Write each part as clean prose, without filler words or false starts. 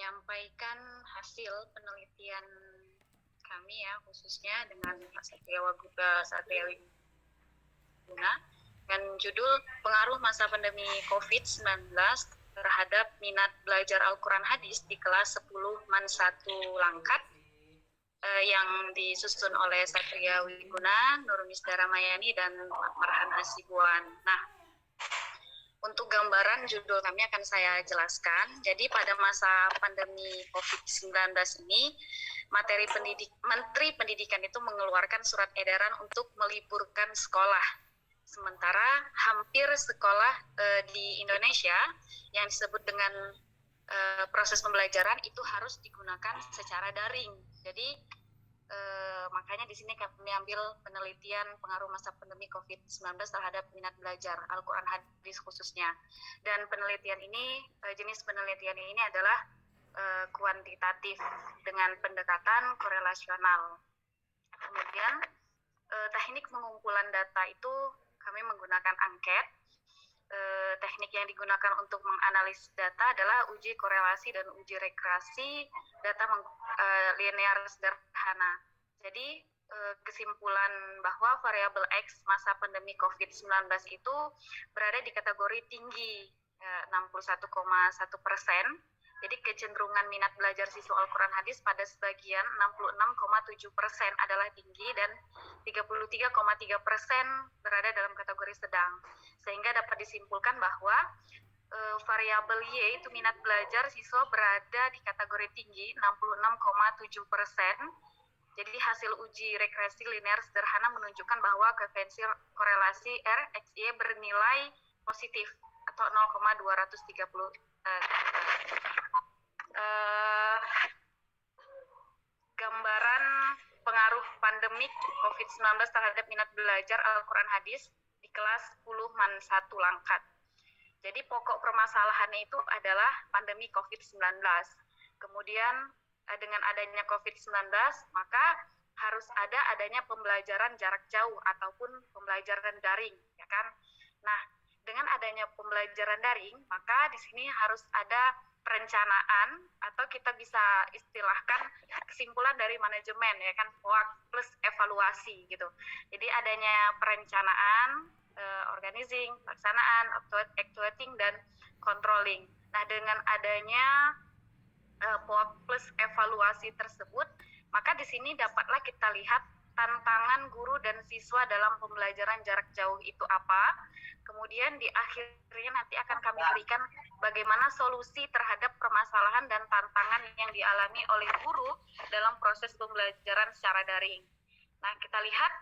menyampaikan hasil penelitian kami ya, khususnya dengan Pak Satria Waguda Satria Wiguna dengan judul Pengaruh Masa Pandemi COVID-19 terhadap minat belajar Al-Quran Hadis di kelas 10 MAN 1 Langkat, yang disusun oleh Satria Wiguna, Nurunisda Ramayani, dan Marhan Hasibuan. Nah, untuk gambaran judul kami akan saya jelaskan. Jadi pada masa pandemi COVID-19 ini, Menteri Pendidikan itu mengeluarkan surat edaran untuk meliburkan sekolah. Sementara hampir sekolah di Indonesia yang disebut dengan proses pembelajaran itu harus digunakan secara daring. Jadi makanya di sini kami ambil penelitian pengaruh masa pandemi COVID-19 terhadap minat belajar Al-Quran Hadis khususnya. Dan penelitian ini, jenis penelitian ini adalah kuantitatif dengan pendekatan korelasional. Kemudian teknik pengumpulan data itu kami menggunakan angket. Teknik yang digunakan untuk menganalisis data adalah uji korelasi dan uji regresi data linear sederhana. Jadi kesimpulan bahwa variabel X masa pandemi COVID-19 itu berada di kategori tinggi 61,1%. Jadi kecenderungan minat belajar siswa Al-Quran Hadis pada sebagian 66,7% adalah tinggi dan 33,3% berada dalam kategori sedang. Sehingga dapat disimpulkan bahwa variabel Y itu minat belajar siswa berada di kategori tinggi 66,7%. Jadi hasil uji regresi linear sederhana menunjukkan bahwa koefisien korelasi RXY bernilai positif atau 0,230. Gambaran pengaruh pandemik COVID-19 terhadap minat belajar Al-Quran Hadis di kelas 10 MAN 1 Langkat. Jadi pokok permasalahannya itu adalah pandemi COVID-19. Kemudian dengan adanya COVID-19, maka harus adanya pembelajaran jarak jauh ataupun pembelajaran daring, ya kan? Nah, dengan adanya pembelajaran daring, maka di sini harus ada perencanaan atau kita bisa istilahkan kesimpulan dari manajemen, ya kan, POAK plus evaluasi gitu. Jadi adanya perencanaan, organizing, pelaksanaan, actuating, dan controlling. Nah, dengan adanya POAK plus evaluasi tersebut, maka di sini dapatlah kita lihat tantangan guru dan siswa dalam pembelajaran jarak jauh itu apa. Kemudian di akhirnya nanti akan kami berikan bagaimana solusi terhadap permasalahan dan tantangan yang dialami oleh guru dalam proses pembelajaran secara daring. Nah, kita lihat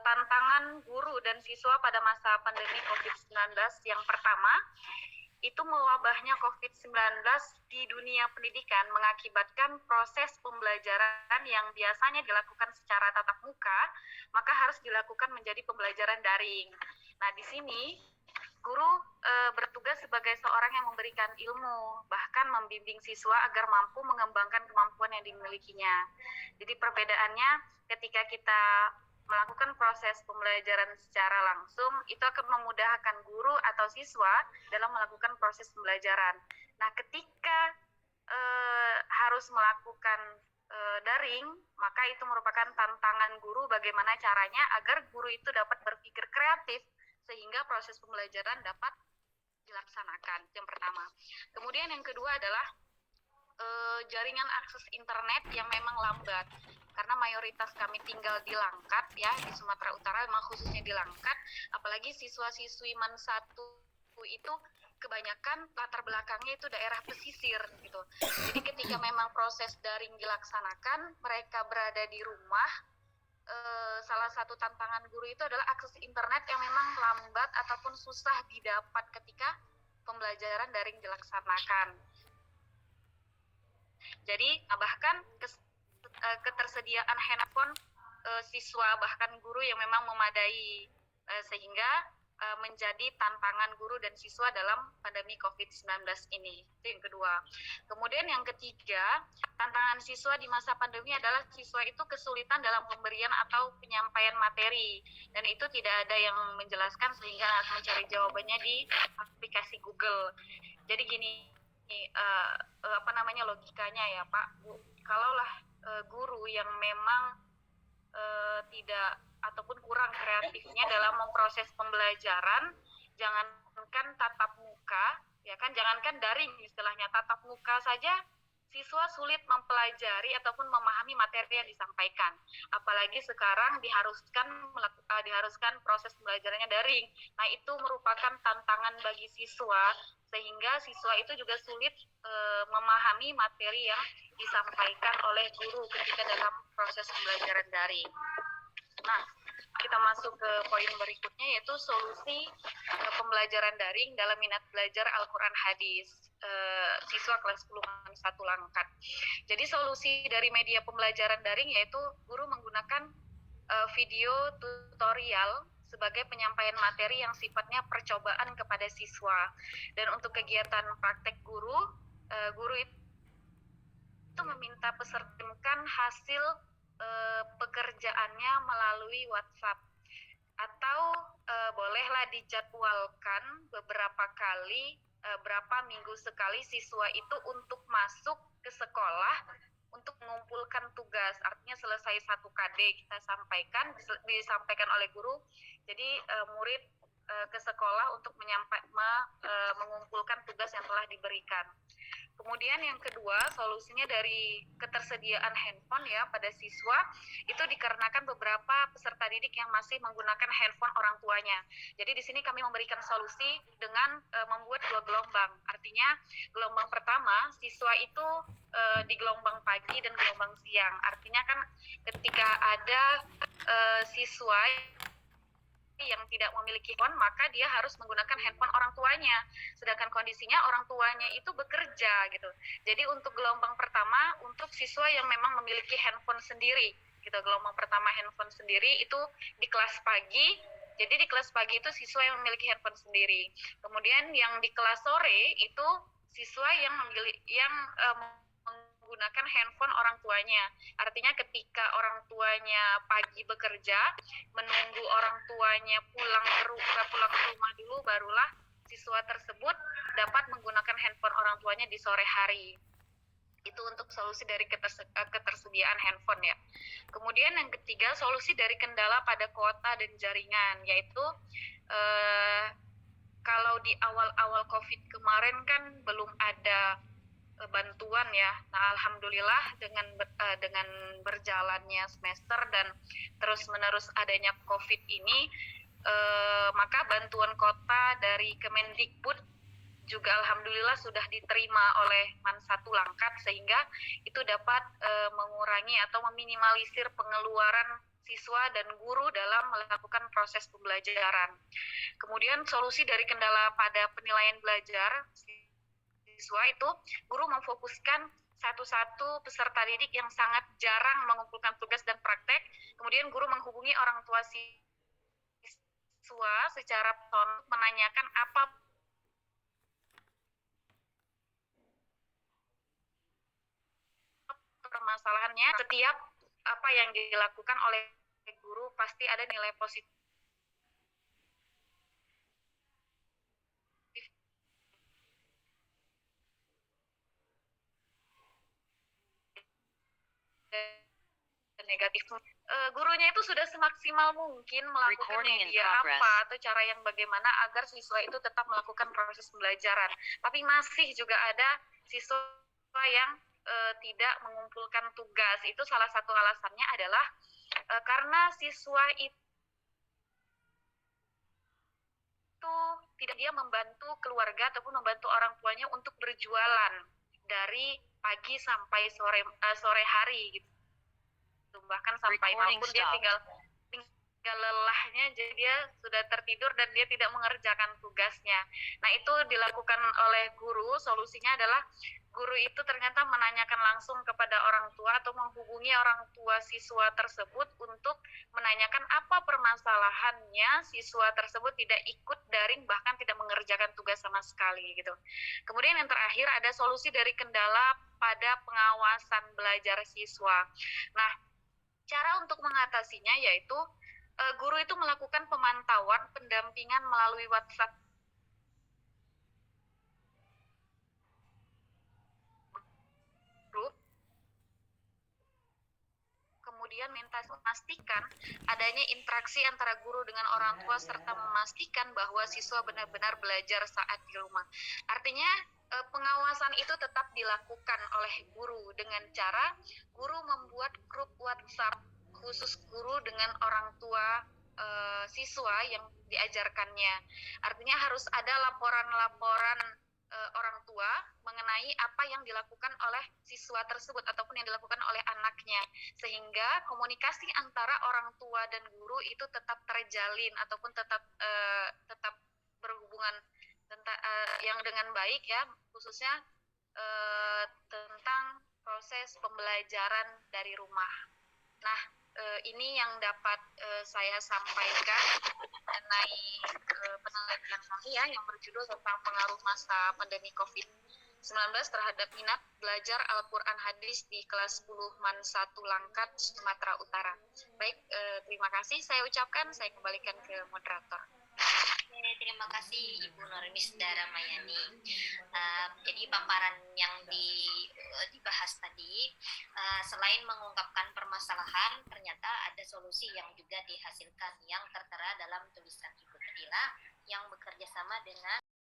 tantangan guru dan siswa pada masa pandemi COVID-19 yang pertama, itu mewabahnya COVID-19 di dunia pendidikan mengakibatkan proses pembelajaran yang biasanya dilakukan secara tatap muka, maka harus dilakukan menjadi pembelajaran daring. Nah, di sini guru bertugas sebagai seorang yang memberikan ilmu, bahkan membimbing siswa agar mampu mengembangkan kemampuan yang dimilikinya. Jadi perbedaannya ketika kita melakukan proses pembelajaran secara langsung, itu akan memudahkan guru atau siswa dalam melakukan proses pembelajaran. Nah, ketika harus melakukan daring, maka itu merupakan tantangan guru bagaimana caranya agar guru itu dapat berpikir kreatif sehingga proses pembelajaran dapat dilaksanakan. Yang pertama. Kemudian yang kedua adalah jaringan akses internet yang memang lambat. Karena mayoritas kami tinggal di Langkat ya, di Sumatera Utara, memang khususnya di Langkat, apalagi siswa-siswi MAN 1 itu kebanyakan latar belakangnya itu daerah pesisir gitu. Jadi ketika memang proses daring dilaksanakan, mereka berada di rumah, salah satu tantangan guru itu adalah akses internet yang memang lambat ataupun susah didapat ketika pembelajaran daring dilaksanakan. Jadi bahkan ketersediaan handphone siswa bahkan guru yang memang memadai sehingga menjadi tantangan guru dan siswa dalam pandemi COVID-19 ini. Itu yang kedua. Kemudian yang ketiga, tantangan siswa di masa pandemi adalah siswa itu kesulitan dalam pemberian atau penyampaian materi. Dan itu tidak ada yang menjelaskan sehingga harus mencari jawabannya di aplikasi Google. Jadi gini, logikanya ya Pak Bu. Kalaulah guru yang memang tidak ataupun kurang kreatifnya dalam memproses pembelajaran, jangankan tatap muka, ya kan, jangankan daring istilahnya, tatap muka saja siswa sulit mempelajari ataupun memahami materi yang disampaikan. Apalagi sekarang diharuskan proses pembelajarannya daring. Nah, itu merupakan tantangan bagi siswa, sehingga siswa itu juga sulit memahami materi yang disampaikan oleh guru ketika dalam proses pembelajaran daring. Nah, kita masuk ke poin berikutnya, yaitu solusi pembelajaran daring dalam minat belajar Al-Quran Hadis siswa kelas 10 1 Langkat. Jadi solusi dari media pembelajaran daring yaitu guru menggunakan video tutorial sebagai penyampaian materi yang sifatnya percobaan kepada siswa. Dan untuk kegiatan praktek guru itu meminta peserta hasil pekerjaannya melalui WhatsApp, atau bolehlah dijadwalkan beberapa kali, berapa minggu sekali siswa itu untuk masuk ke sekolah untuk mengumpulkan tugas. Artinya selesai 1 KD kita disampaikan oleh guru, jadi murid ke sekolah untuk mengumpulkan tugas yang telah diberikan. Kemudian yang kedua, solusinya dari ketersediaan handphone ya pada siswa, itu dikarenakan beberapa peserta didik yang masih menggunakan handphone orang tuanya. Jadi di sini kami memberikan solusi dengan membuat 2 gelombang. Artinya gelombang pertama, siswa itu di gelombang pagi dan gelombang siang. Artinya kan ketika ada siswa yang tidak memiliki handphone, maka dia harus menggunakan handphone orang tuanya. Sedangkan kondisinya orang tuanya itu bekerja gitu. Jadi untuk gelombang pertama, untuk siswa yang memang memiliki handphone sendiri gitu. Gelombang pertama handphone sendiri itu di kelas pagi. Jadi di kelas pagi itu siswa yang memiliki handphone sendiri. Kemudian yang di kelas sore itu siswa yang menggunakan handphone orang tuanya. Artinya ketika orang tuanya pagi bekerja, menunggu orang tuanya pulang ke rumah dulu, barulah siswa tersebut dapat menggunakan handphone orang tuanya di sore hari. Itu untuk solusi dari ketersediaan handphone ya. Kemudian yang ketiga, solusi dari kendala pada kuota dan jaringan, yaitu kalau di awal-awal COVID kemarin kan belum ada bantuan ya. Nah, alhamdulillah dengan berjalannya semester dan terus-menerus adanya COVID ini, maka bantuan kota dari Kemendikbud juga alhamdulillah sudah diterima oleh Man 1 Langkat, sehingga itu dapat mengurangi atau meminimalisir pengeluaran siswa dan guru dalam melakukan proses pembelajaran. Kemudian solusi dari kendala pada penilaian belajar siswa itu, guru memfokuskan satu-satu peserta didik yang sangat jarang mengumpulkan tugas dan praktek. Kemudian guru menghubungi orang tua siswa secara personal menanyakan apa permasalahannya. Setiap apa yang dilakukan oleh guru pasti ada nilai positif negatif. Gurunya itu sudah semaksimal mungkin melakukan media apa atau cara yang bagaimana agar siswa itu tetap melakukan proses pembelajaran. Tapi masih juga ada siswa yang tidak mengumpulkan tugas. Itu salah satu alasannya adalah karena siswa itu tidak dia membantu keluarga ataupun membantu orang tuanya untuk berjualan dari pagi sampai sore hari gitu. Bahkan sampai maupun dia tinggal lelahnya, jadi dia sudah tertidur dan dia tidak mengerjakan tugasnya. Nah, itu dilakukan oleh guru. Solusinya adalah guru itu ternyata menanyakan langsung kepada orang tua atau menghubungi orang tua siswa tersebut untuk menanyakan apa permasalahannya siswa tersebut tidak ikut daring, bahkan tidak mengerjakan tugas sama sekali gitu. Kemudian yang terakhir ada solusi dari kendala pada pengawasan belajar siswa. Nah, cara untuk mengatasinya yaitu guru itu melakukan pemantauan pendampingan melalui WhatsApp kemudian minta memastikan adanya interaksi antara guru dengan orang tua serta memastikan bahwa siswa benar-benar belajar saat di rumah. Artinya pengawasan itu tetap dilakukan oleh guru dengan cara guru membuat grup WhatsApp khusus guru dengan orang tua siswa yang diajarkannya. Artinya harus ada laporan-laporan orang tua mengenai apa yang dilakukan oleh siswa tersebut ataupun yang dilakukan oleh anaknya, sehingga komunikasi antara orang tua dan guru itu tetap terjalin ataupun tetap berhubungan yang dengan baik ya, khususnya tentang proses pembelajaran dari rumah. Nah, ini yang dapat saya sampaikan mengenai penelitian kami ya, yang berjudul tentang pengaruh masa pandemi COVID-19 terhadap minat belajar Al-Quran Hadis di kelas 10 MAN 1 Langkat, Sumatera Utara. Baik, terima kasih saya ucapkan, saya kembalikan ke moderator. Terima kasih Ibu Nurmis Daramayani. Jadi paparan yang dibahas tadi, selain mengungkapkan permasalahan, ternyata ada solusi yang juga dihasilkan yang tertera dalam tulisan Ibu Fadila yang bekerja sama dengan